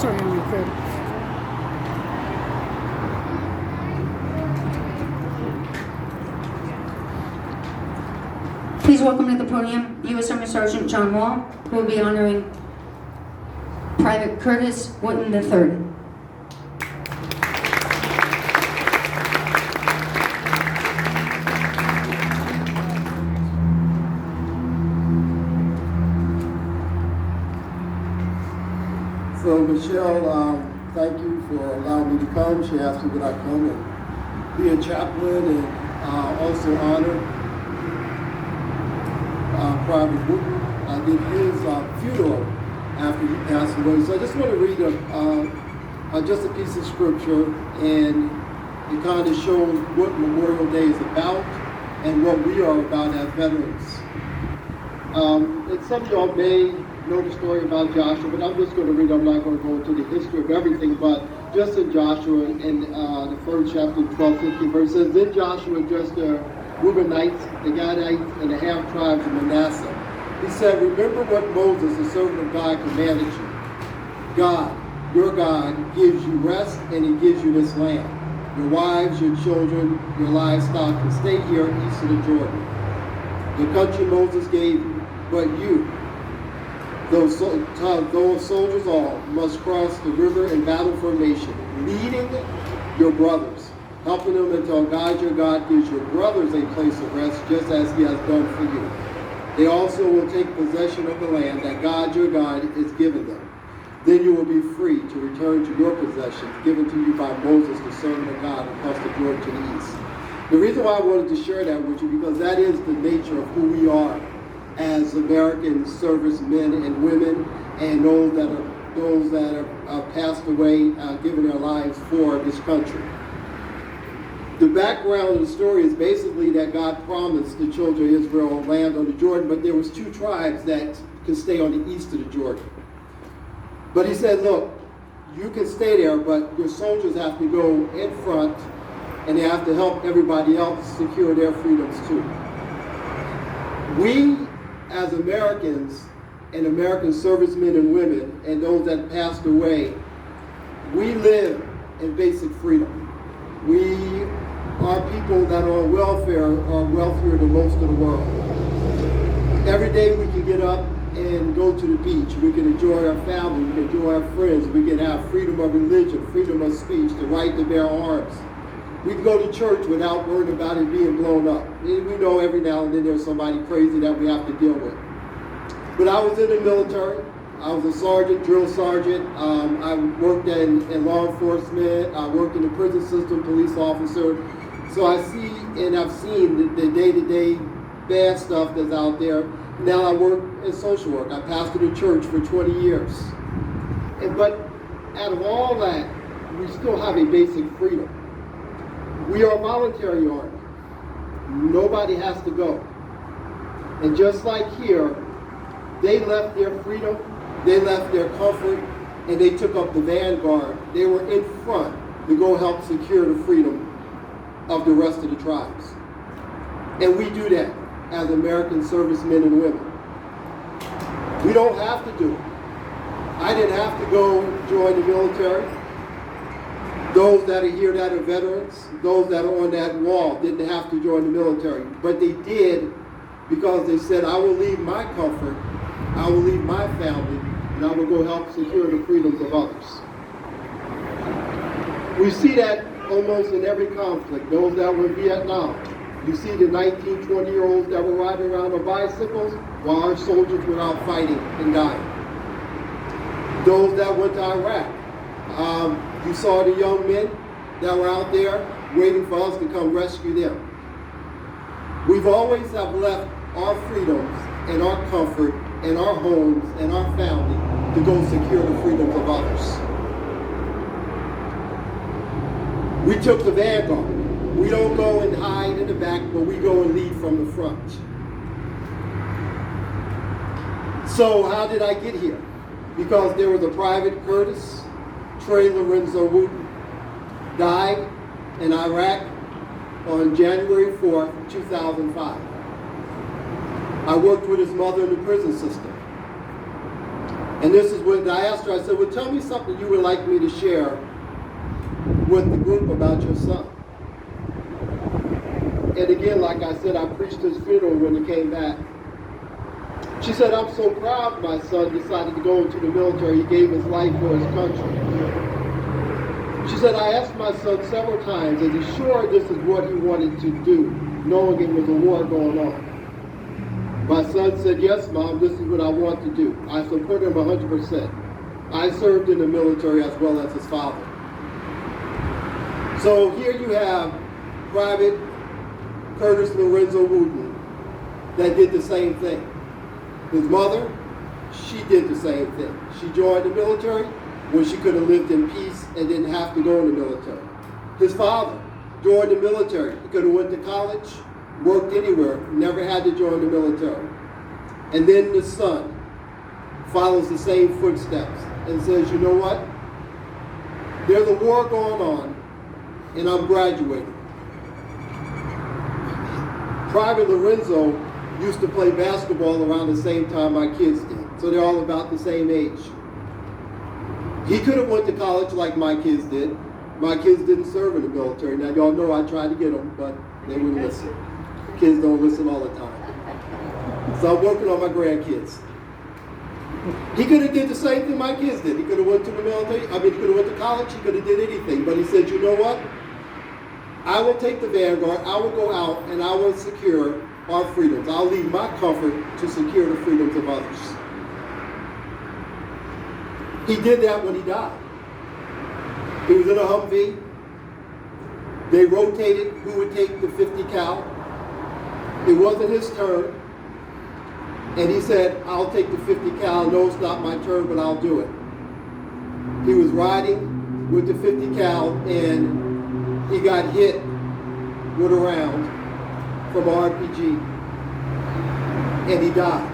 Sorry, I'm recording. Please welcome to the podium U.S. Army Sergeant John Wall, who will be honoring Private Curtis Wooten III. So Michelle, thank you for allowing me to come. She asked me would I come and be a chaplain and also honor Private Wooten. I did his funeral after he passed away. So I just want to read just a piece of scripture, and it kind of shows what Memorial Day is about and what we are about as veterans. And some of y'all may know the story about Joshua, but I'm just going to read. I'm not going to go into the history of everything, but just in Joshua, in the first chapter, 12, 15 verse, says, Then Joshua addressed the Reubenites, the Gadites, and the half-tribes of Manasseh. He said, Remember what Moses, the servant of God, commanded you. God, your God, gives you rest, and he gives you this land. Your wives, your children, your livestock can stay here east of the Jordan, the country Moses gave you. But you, those soldiers all, must cross the river in battle formation, leading your brothers, helping them until God, your God, gives your brothers a place of rest, just as he has done for you. They also will take possession of the land that God, your God, has given them. Then you will be free to return to your possessions given to you by Moses, the servant of God, across the Jordan to the east. The reason why I wanted to share that with you, because that is the nature of who we are as American servicemen and women, and those that are passed away, giving their lives for this country. The background of the story is basically that God promised the children of Israel land on the Jordan, but there was two tribes that could stay on the east of the Jordan. But he said, look, you can stay there, but your soldiers have to go in front, and they have to help everybody else secure their freedoms too. We, as Americans, and American servicemen and women, and those that passed away, we live in basic freedom. We are people that are on welfare, are wealthier than most of the world. Every day we can get up and go to the beach. We can enjoy our family, we can enjoy our friends, we can have freedom of religion, freedom of speech, the right to bear arms. We can go to church without worrying about it being blown up. We know every now and then there's somebody crazy that we have to deal with. But I was in the military. I was a sergeant, drill sergeant. I worked in law enforcement. I worked in the prison system, police officer. So I see and I've seen the day-to-day bad stuff that's out there. Now I work in social work. I pastored a church for 20 years. But out of all that, we still have a basic freedom. We are a voluntary army. Nobody has to go. And just like here, they left their freedom, they left their comfort, and they took up the vanguard. They were in front to go help secure the freedom of the rest of the tribes. And we do that as American servicemen and women. We don't have to do it. I didn't have to go join the military. Those that are here that are veterans, those that are on that wall didn't have to join the military. But they did because they said, I will leave my comfort, I will leave my family, and I will go help secure the freedoms of others. We see that almost in every conflict. Those that were in Vietnam, you see the 19, 20-year-olds that were riding around on bicycles while our soldiers were out fighting and dying. Those that went to Iraq, you saw the young men that were out there waiting for us to come rescue them. We've always have left our freedoms and our comfort and our homes and our family to go secure the freedoms of others. We took the vanguard. We don't go and hide in the back, but we go and lead from the front. So how did I get here? Because there was a Private Curtis Trey Lorenzo Wooten died in Iraq on January 4th, 2005. I worked with his mother in the prison system. And this is what I asked her. I said, well, tell me something you would like me to share with the group about your son. And again, like I said, I preached his funeral when he came back. She said, I'm so proud my son decided to go into the military. He gave his life for his country. She said, I asked my son several times, is he sure this is what he wanted to do, knowing it was a war going on? My son said, yes, Mom, this is what I want to do. I support him 100%. I served in the military as well as his father. So here you have Private Curtis Lorenzo Wooten that did the same thing. His mother, she did the same thing. She joined the military when she could have lived in peace and didn't have to go in the military. His father joined the military. He could have went to college, worked anywhere, never had to join the military. And then the son follows the same footsteps and says, you know what? There's a war going on, and I'm graduating. Private Lorenzo used to play basketball around the same time my kids did. So they're all about the same age. He could have went to college like my kids did. My kids didn't serve in the military. Now y'all know I tried to get them, but they wouldn't listen. Kids don't listen all the time. So I'm working on my grandkids. He could have did the same thing my kids did. He could have went to the military. He could have went to college. He could have did anything. But he said, you know what? I will take the vanguard. I will go out and I will secure our freedoms. I'll leave my comfort to secure the freedoms of others. He did that when he died. He was in a Humvee. They rotated who would take the 50 cal. It wasn't his turn. And he said, I'll take the 50 cal. No, it's not my turn, but I'll do it. He was riding with the 50 cal and he got hit with a round from an RPG and he died.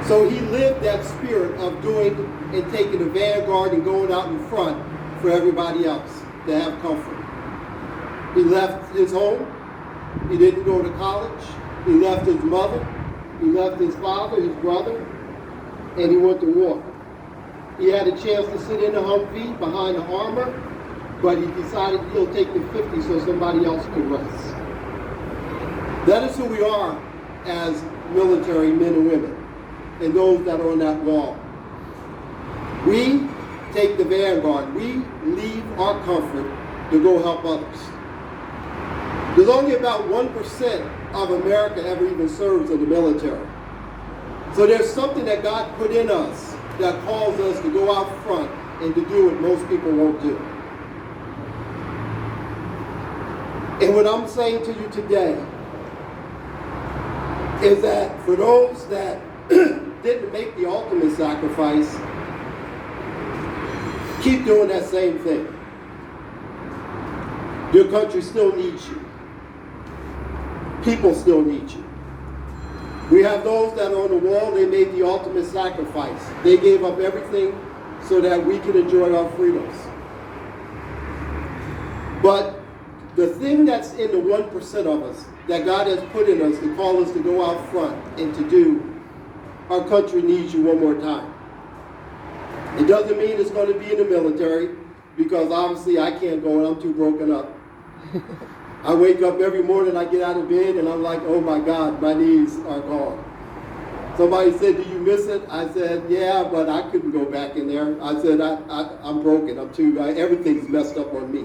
So he lived that spirit of doing and taking the vanguard and going out in front for everybody else to have comfort. He left his home. He didn't go to college. He left his mother. He left his father, his brother, and he went to war. He had a chance to sit in the Humvee behind the armor, but he decided he'll take the 50 so somebody else could rest. That is who we are as military men and women, and those that are on that wall. We take the vanguard. We leave our comfort to go help others. There's only about 1% of America ever even serves in the military. So there's something that God put in us that calls us to go out front and to do what most people won't do. And what I'm saying to you today is that for those that didn't make the ultimate sacrifice, keep doing that same thing. Your country still needs you. People still need you. We have those that are on the wall. They made the ultimate sacrifice. They gave up everything so that we can enjoy our freedoms. But the thing that's in the 1% of us that God has put in us to call us to go out front and to do, our country needs you one more time. It doesn't mean it's going to be in the military, because obviously I can't go and I'm too broken up. I wake up every morning, I get out of bed, and I'm like, oh my God, my knees are gone. Somebody said, do you miss it? I said, yeah, but I couldn't go back in there. I said, I'm broken. Everything's messed up on me.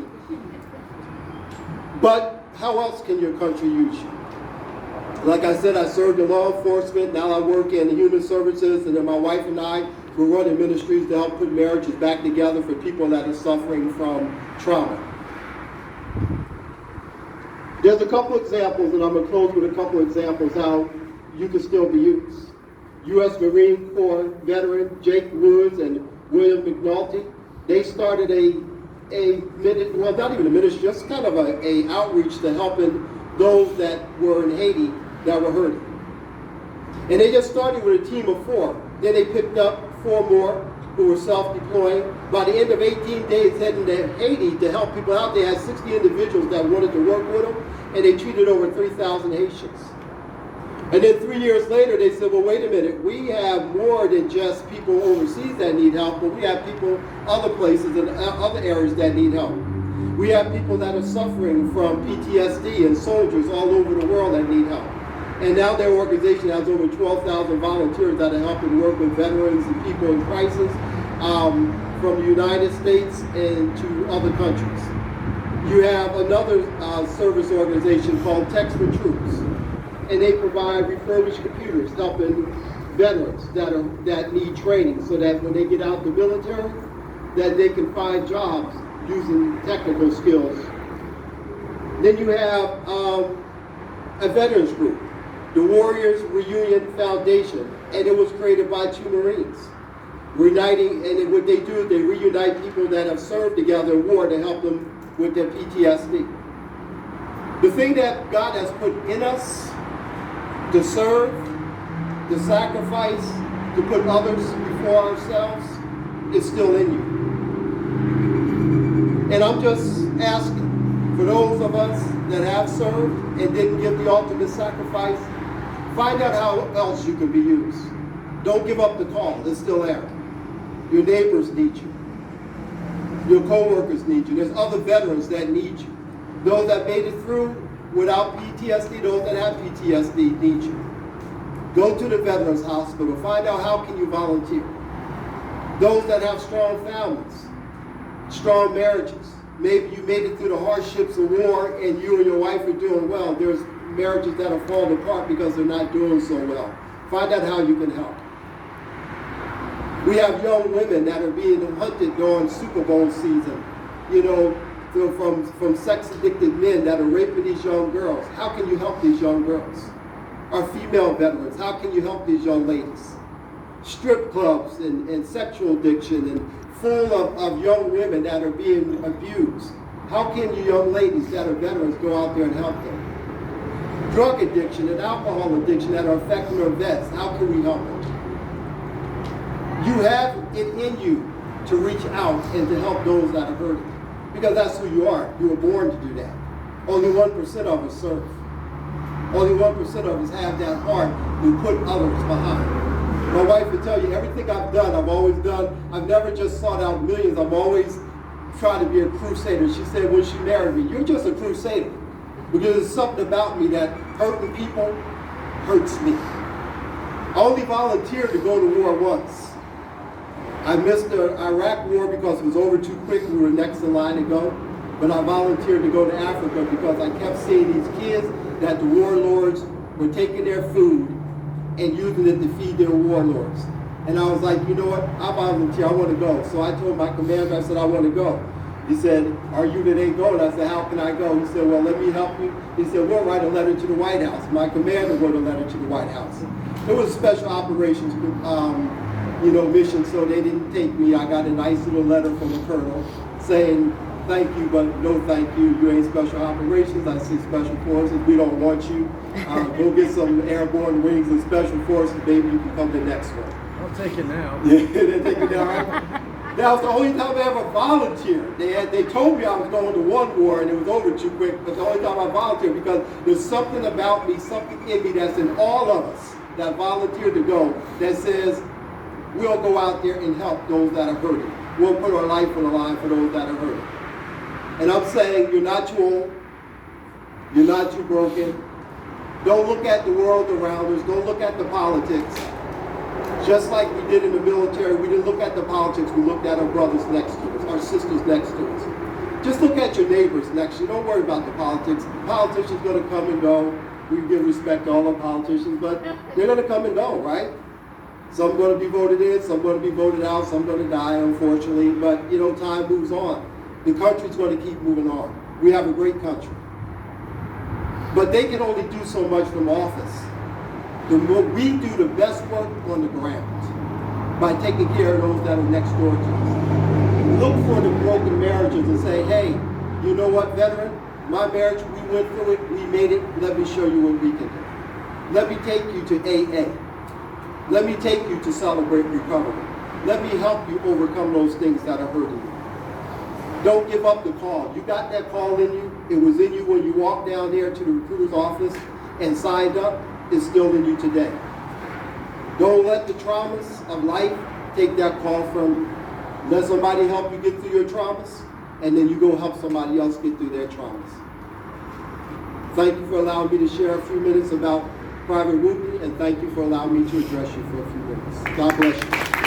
But how else can your country use you? Like I said, I served in law enforcement. Now I work in human services, and then my wife and I, we're running ministries to help put marriages back together for people that are suffering from trauma. There's a couple examples, and I'm going to close with a couple examples how you can still be used. U.S. Marine Corps veteran Jake Woods and William McNulty, they started not even a ministry, just kind of a outreach to helping those that were in Haiti that were hurting. And they just started with a team of 4. Then they picked up 4 more who were self-deploying. By the end of 18 days heading to Haiti to help people out, they had 60 individuals that wanted to work with them, and they treated over 3,000 Haitians. And then 3 years later, they said, well, wait a minute, we have more than just people overseas that need help, but we have people other places and other areas that need help. We have people that are suffering from PTSD and soldiers all over the world that need help. And now their organization has over 12,000 volunteers that are helping work with veterans and people in crisis from the United States and to other countries. You have another service organization called Text for Troops, and they provide refurbished computers helping veterans that need training so that when they get out the military, that they can find jobs using technical skills. Then you have a veterans group, the Warriors Reunion Foundation, and it was created by 2 Marines. Reuniting, and what they do is they reunite people that have served together in war to help them with their PTSD. The thing that God has put in us to serve, to sacrifice, to put others before ourselves is still in you. And I'm just asking for those of us that have served and didn't give the ultimate sacrifice, find out how else you can be used. Don't give up the call, it's still there. Your neighbors need you. Your co-workers need you. There's other veterans that need you. Those that made it through without PTSD, those that have PTSD need you. Go to the Veterans Hospital. Find out how can you volunteer. Those that have strong families, strong marriages. Maybe you made it through the hardships of war and you and your wife are doing well. There's marriages that are falling apart because they're not doing so well. Find out how you can help. We have young women that are being hunted during Super Bowl season, from sex-addicted men that are raping these young girls. How can you help these young girls? Our female veterans, how can you help these young ladies? Strip clubs and sexual addiction and full of young women that are being abused. How can you young ladies that are veterans go out there and help them? Drug addiction and alcohol addiction that are affecting our vets, how can we help them? You have it in you to reach out and to help those that are hurting. Because that's who you are. You were born to do that. Only 1% of us serve. Only 1% of us have that heart to put others behind. My wife would tell you, everything I've done, I've always done. I've never just sought out millions. I've always tried to be a crusader. She said when she married me, you're just a crusader. Because there's something about me that hurting people hurts me. I only volunteered to go to war once. I missed the Iraq war because it was over too quick. We were next in line to go. But I volunteered to go to Africa because I kept seeing these kids that the warlords were taking their food and using it to feed their warlords. And I was like, you know what? I volunteer. I want to go. So I told my commander, I said, I want to go. He said, our unit ain't going. I said, how can I go? He said, well, let me help you. He said, we'll write a letter to the White House. My commander wrote a letter to the White House. It was a special operations mission, so they didn't take me. I got a nice little letter from the colonel saying, thank you, but no thank you. You ain't special operations. I see special forces. We don't want you. Go get some airborne wings and special forces. Maybe you can come the next one. I'll take it now. Yeah, they take it now, right? That was the only time I ever volunteered. They told me I was going to one war and it was over too quick, but the only time I volunteered because there's something about me, something in me that's in all of us that volunteered to go that says, we'll go out there and help those that are hurting. We'll put our life on the line for those that are hurting. And I'm saying you're not too old. You're not too broken. Don't look at the world around us. Don't look at the politics. Just like we did in the military, we didn't look at the politics. We looked at our brothers next to us, our sisters next to us. Just look at your neighbors next to you. Don't worry about the politics. The politicians are going to come and go. We give respect to all our politicians, but they're going to come and go, right? Some are going to be voted in, some are going to be voted out, some are going to die, unfortunately. But, time moves on. The country's going to keep moving on. We have a great country. But they can only do so much from office. We do the best work on the ground by taking care of those that are next door to us. Look for the broken marriages and say, hey, you know what, veteran? My marriage, we went through it, we made it, let me show you what we can do. Let me take you to AA. Let me take you to Celebrate Recovery. Let me help you overcome those things that are hurting you. Don't give up the call. You got that call in you. It was in you when you walked down there to the recruiter's office and signed up. is still in you today. Don't let the traumas of life take that call from you. Let somebody help you get through your traumas, and then you go help somebody else get through their traumas. Thank you for allowing me to share a few minutes about private whooping, and thank you for allowing me to address you for a few minutes. God bless you.